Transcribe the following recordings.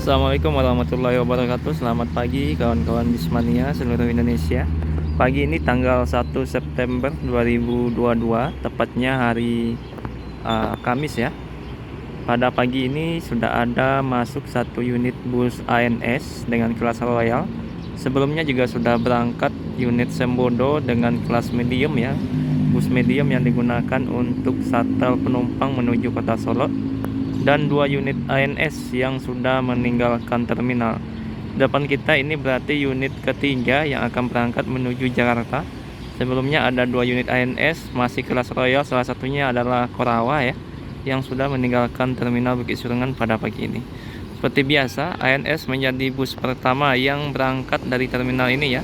Assalamualaikum warahmatullahi wabarakatuh. Selamat pagi kawan-kawan Bismania seluruh Indonesia. Pagi ini tanggal 1 September 2022, tepatnya hari Kamis ya. Pada pagi ini sudah ada masuk satu unit bus ANS dengan kelas Royal. Sebelumnya juga sudah berangkat unit Sembodo dengan kelas medium ya. Bus medium yang digunakan untuk shuttle penumpang menuju kota Solo. Dan 2 unit ANS yang sudah meninggalkan terminal. Depan kita ini berarti unit ketiga yang akan berangkat menuju Jakarta. Sebelumnya ada 2 unit ANS masih kelas Royal, salah satunya adalah Korawa ya, yang sudah meninggalkan terminal Bukit Surungan pada pagi ini. Seperti biasa, ANS menjadi bus pertama yang berangkat dari terminal ini ya.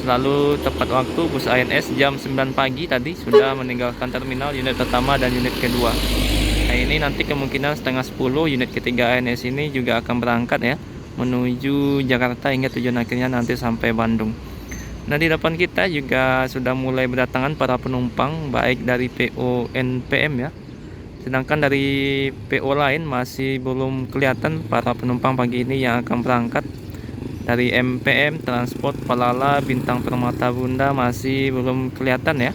Selalu tepat waktu, bus ANS jam 9 pagi tadi sudah meninggalkan terminal unit pertama dan unit kedua. Nah, ini nanti kemungkinan setengah 10 unit ketiga ANS ini juga akan berangkat ya, menuju Jakarta hingga tujuan akhirnya nanti sampai Bandung. Nah, di depan kita juga sudah mulai berdatangan para penumpang baik dari PO NPM ya. Sedangkan dari PO lain masih belum kelihatan para penumpang pagi ini yang akan berangkat. Dari MPM, Transport, Palala, Bintang Permata Bunda masih belum kelihatan ya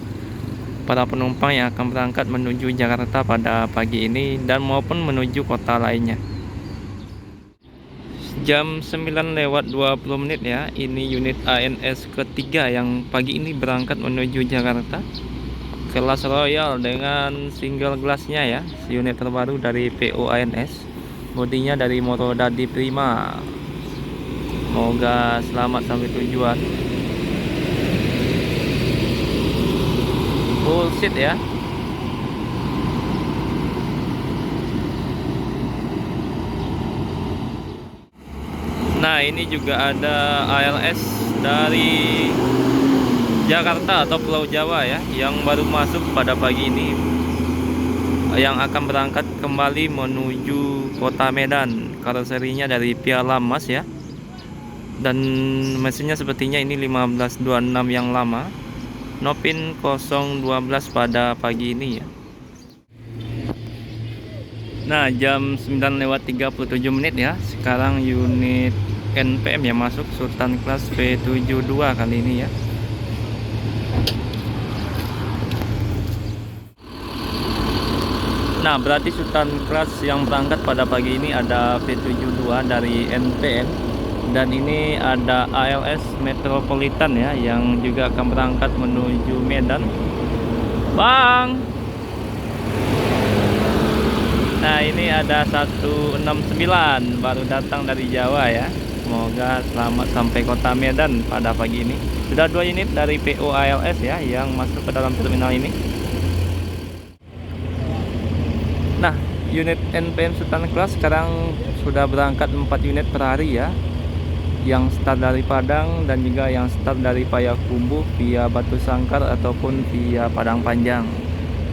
para penumpang yang akan berangkat menuju Jakarta pada pagi ini dan maupun menuju kota lainnya. Jam 9:20 ya, ini unit ANS ketiga yang pagi ini berangkat menuju Jakarta. Kelas Royal dengan single glassnya ya, unit terbaru dari PO ANS. Bodinya dari Morodadi Prima. Semoga selamat sampai tujuan. Full seat ya. Nah, ini juga ada ALS dari Jakarta atau Pulau Jawa ya, yang baru masuk pada pagi ini, yang akan berangkat kembali menuju kota Medan. Karoserinya dari Piala Mas ya, dan mesinnya sepertinya ini 1526 yang lama. Nopin 012 pada pagi ini ya. Nah, jam 9:37 ya. Sekarang unit NPM ya masuk, Sultan Class V72 kali ini ya. Nah, berarti Sultan Class yang berangkat pada pagi ini ada V72 dari NPM. Dan ini ada ALS Metropolitan ya, yang juga akan berangkat menuju Medan. Bang! Nah, ini ada 169 baru datang dari Jawa ya. Semoga selamat sampai kota Medan pada pagi ini. Sudah 2 unit dari PO ALS ya yang masuk ke dalam terminal ini. Nah, unit NPM Sultan Class sekarang sudah berangkat 4 unit per hari ya, yang start dari Padang dan juga yang start dari Payakumbuh via Batu Sangkar ataupun via Padang Panjang.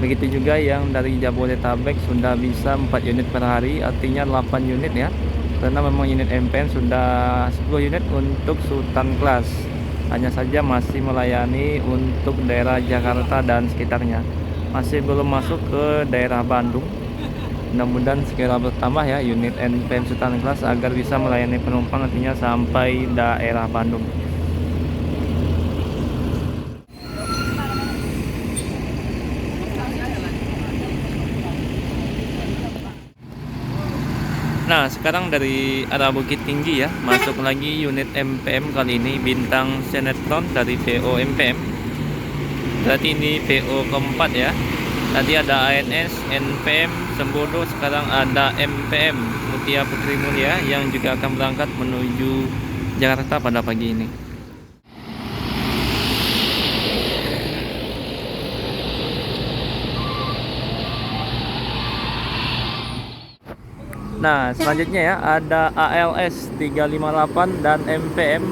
Begitu juga yang dari Jabodetabek sudah bisa 4 unit per hari, artinya 8 unit ya, karena memang unit MPN sudah 10 unit untuk Sultan Class. Hanya saja masih melayani untuk daerah Jakarta dan sekitarnya, masih belum masuk ke daerah Bandung. Mudah-mudahan segera bertambah ya unit NPM Sultan Class agar bisa melayani penumpang nantinya sampai daerah Bandung. Nah, sekarang dari arah Bukit Tinggi ya, masuk lagi unit MPM kali ini Bintang Sinetron dari PO MPM. Berarti ini PO keempat ya. Tadi ada ANS, NPM, Sembodo, sekarang ada MPM Mutia Putri Mulia yang juga akan berangkat menuju Jakarta pada pagi ini. Nah, selanjutnya ya ada ALS 358 dan MPM.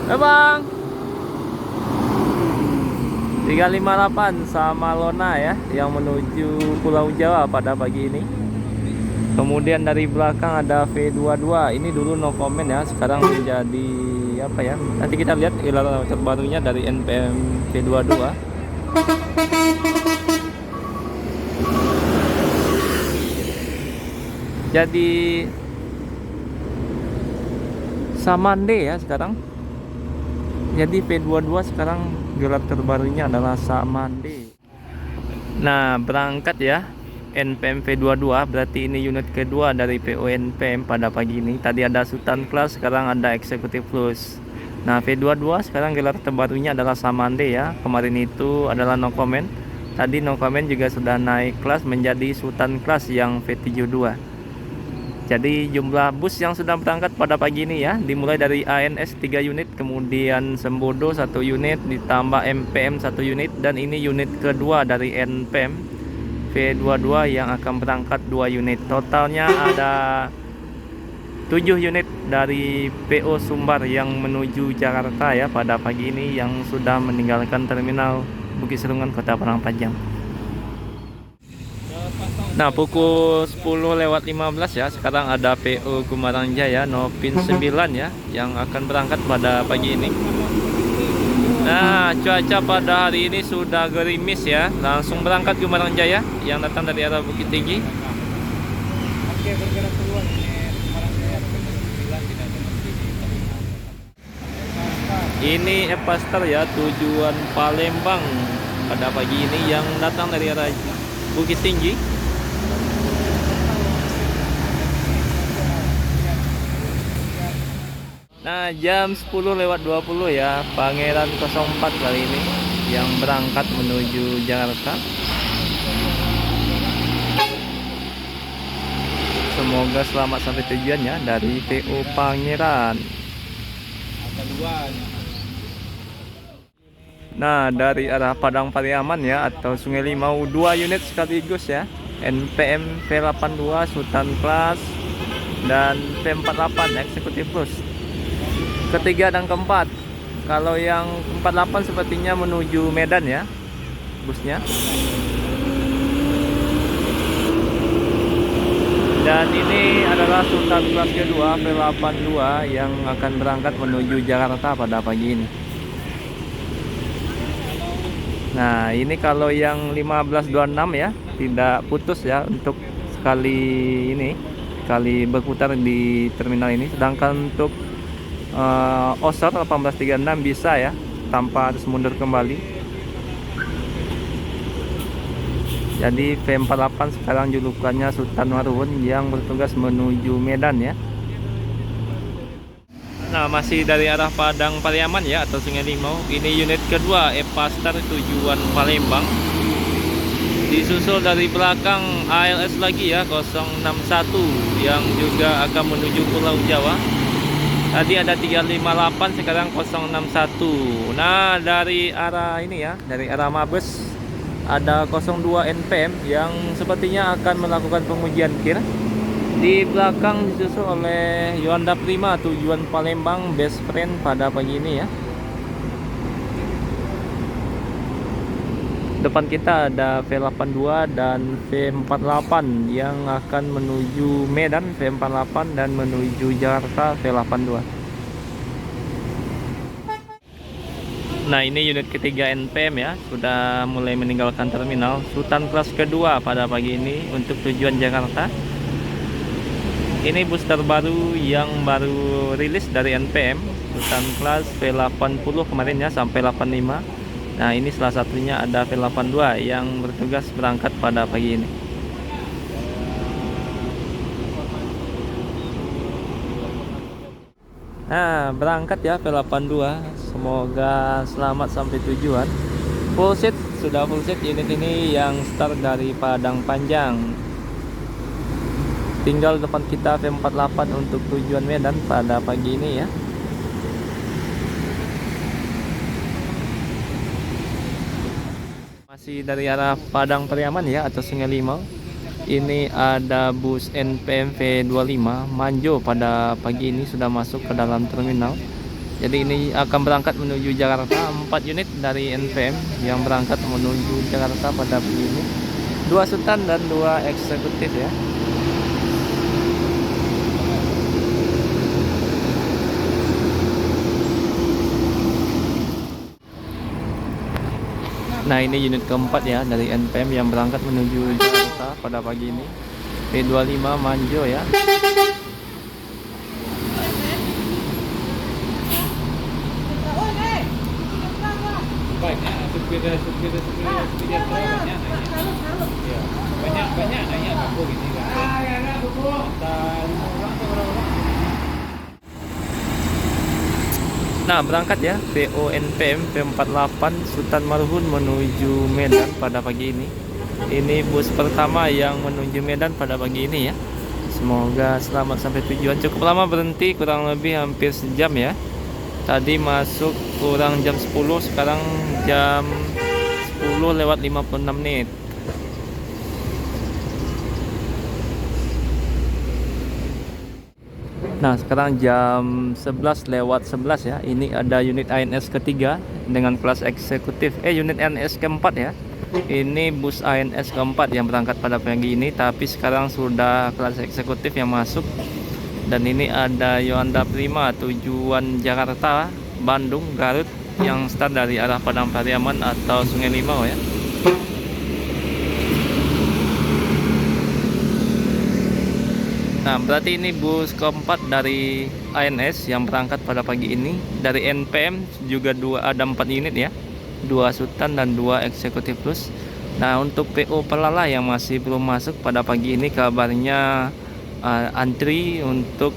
Bang! 358 sama Lona ya, yang menuju Pulau Jawa pada pagi ini. Kemudian dari belakang ada V22. Ini dulu no comment ya, sekarang menjadi apa ya? Nanti kita lihat ilah terbarunya dari NPM V22. Jadi Samande ya sekarang. Jadi V22 sekarang gelar terbarunya adalah Samande. Nah, berangkat ya NPM V22, berarti ini unit kedua dari PO NPM pada pagi ini. Tadi ada Sultan Class, sekarang ada Executive Plus. Nah, V22 sekarang gelar terbarunya adalah Samande ya. Kemarin itu adalah no comment. Tadi no comment juga sudah naik kelas menjadi Sultan Class yang V72. Jadi jumlah bus yang sudah berangkat pada pagi ini ya, dimulai dari ANS 3 unit, kemudian Sembodo 1 unit, ditambah MPM 1 unit, dan ini unit kedua dari NPM V22 yang akan berangkat 2 unit. Totalnya ada 7 unit dari PO Sumbar yang menuju Jakarta ya pada pagi ini, yang sudah meninggalkan terminal Bukit Serungan Kota Parangpanjang. Nah, pukul 10:15 ya. Sekarang ada PO Kumarang Jaya Nopin 9 ya yang akan berangkat pada pagi ini. Nah, cuaca pada hari ini sudah gerimis ya. Langsung berangkat Kumarang Jaya yang datang dari arah Bukit Tinggi. Oke, bergerak keluar Kumarang Jaya Nopin 9 tidak ini Epaster ya, tujuan Palembang pada pagi ini yang datang dari arah Bukit Tinggi. Nah, jam 10:20 ya, Pangeran 04 kali ini yang berangkat menuju Jakarta. Semoga selamat sampai tujuan ya dari PO Pangeran. Nah, dari arah Padang Pariaman ya atau Sungai Limau 2 unit sekaligus ya. NPM V82 Sultan Class dan V48 Executive Plus. Ketiga dan keempat. Kalau yang 48 sepertinya menuju Medan ya busnya. Dan ini adalah Sultan Class kedua V82 yang akan berangkat menuju Jakarta pada pagi ini. Nah, ini kalau yang 1526 ya, tidak putus ya untuk sekali berputar di terminal ini. Sedangkan untuk Osor 1836 bisa ya tanpa harus mundur kembali. Jadi V48 sekarang julukannya Sultan Marun yang bertugas menuju Medan ya. Nah, masih dari arah Padang Pariaman ya atau Sungai Limau. Ini unit kedua Epaster tujuan Palembang. Disusul dari belakang ALS lagi ya 061 yang juga akan menuju Pulau Jawa. Tadi ada 358, sekarang 061. Nah, dari arah ini ya, dari arah Mabes ada 02 NPM yang sepertinya akan melakukan pengujian kir. Di belakang disusul oleh Yuanda Prima tujuan Palembang Best Friend pada pagi ini ya. Depan kita ada V82 dan V48 yang akan menuju Medan V48 dan menuju Jakarta V82. Nah, ini unit ketiga NPM ya, sudah mulai meninggalkan terminal. Sultan Class kedua pada pagi ini untuk tujuan Jakarta. Ini bus terbaru yang baru rilis dari NPM, Sultan Class V80 kemarin ya sampai 85. Nah, ini salah satunya ada V82 yang bertugas berangkat pada pagi ini. Nah, berangkat ya V82. Semoga selamat sampai tujuan. Full set, sudah full set unit ini yang start dari Padang Panjang. Tinggal depan kita V48 untuk tujuan Medan pada pagi ini ya. Masih dari arah Padang Pariaman ya atau Sungai Limau. Ini ada bus NPM V25 Manjo pada pagi ini sudah masuk ke dalam terminal. Jadi ini akan berangkat menuju Jakarta. 4 unit dari NPM yang berangkat menuju Jakarta pada pagi ini. 2 Sultan dan 2 eksekutif ya. Nah, ini unit keempat ya dari NPM yang berangkat menuju Jakarta pada pagi ini. V25 Manjo ya. Nah, berangkat ya PO NPM P48 Sultan Marhun menuju Medan pada pagi ini. Ini bus pertama yang menuju Medan pada pagi ini ya. Semoga selamat sampai tujuan. Cukup lama berhenti, kurang lebih hampir sejam ya. Tadi masuk kurang jam 10, sekarang jam 10 lewat 56 menit. Nah, sekarang jam 11 lewat 11 ya. Ini ada unit ANS ketiga dengan kelas eksekutif. Unit ANS keempat ya. Ini bus ANS keempat yang berangkat pada pagi ini, tapi sekarang sudah kelas eksekutif yang masuk. Dan ini ada Yonda Prima tujuan Jakarta, Bandung, Garut yang start dari arah Padang Pariaman atau Sungai Limau ya. Nah, berarti ini bus keempat dari ANS yang berangkat pada pagi ini. Dari NPM juga ada 4 unit ya, 2 Sultan dan 2 Eksekutif Plus. Nah, untuk PO Pelala yang masih belum masuk pada pagi ini, kabarnya antri untuk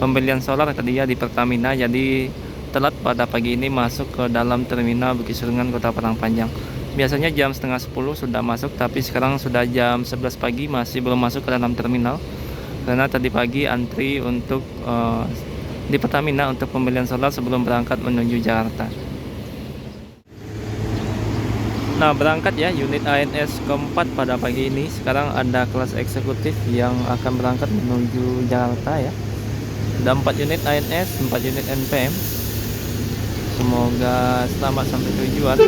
pembelian solar tadi ya di Pertamina, jadi telat pada pagi ini masuk ke dalam terminal Bukit Surungan Kota Padang Panjang. Biasanya jam setengah 10 sudah masuk, tapi sekarang sudah jam 11 pagi masih belum masuk ke dalam terminal. Karena tadi pagi antri untuk di Pertamina untuk pembelian solar sebelum berangkat menuju Jakarta. Nah, berangkat ya unit ANS keempat pada pagi ini. Sekarang ada kelas eksekutif yang akan berangkat menuju Jakarta ya. Ada 4 unit ANS, 4 unit NPM. Semoga selamat sampai tujuan.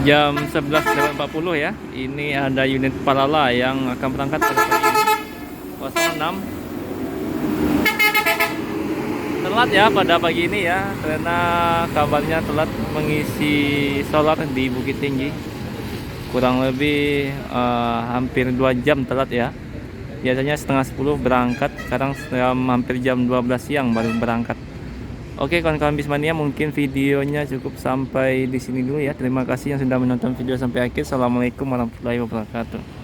Jam 11.40 ya. Ini ada unit Palala yang akan berangkat pada pagi ini. 06. Telat ya pada pagi ini ya, karena kabarnya telat mengisi solar di Bukit Tinggi. Kurang lebih hampir 2 jam telat ya. Biasanya setengah 10 berangkat, sekarang hampir jam 12 siang baru berangkat. Oke kawan-kawan Bismania, mungkin videonya cukup sampai di sini dulu ya. Terima kasih yang sudah menonton video sampai akhir. Assalamualaikum warahmatullahi wabarakatuh.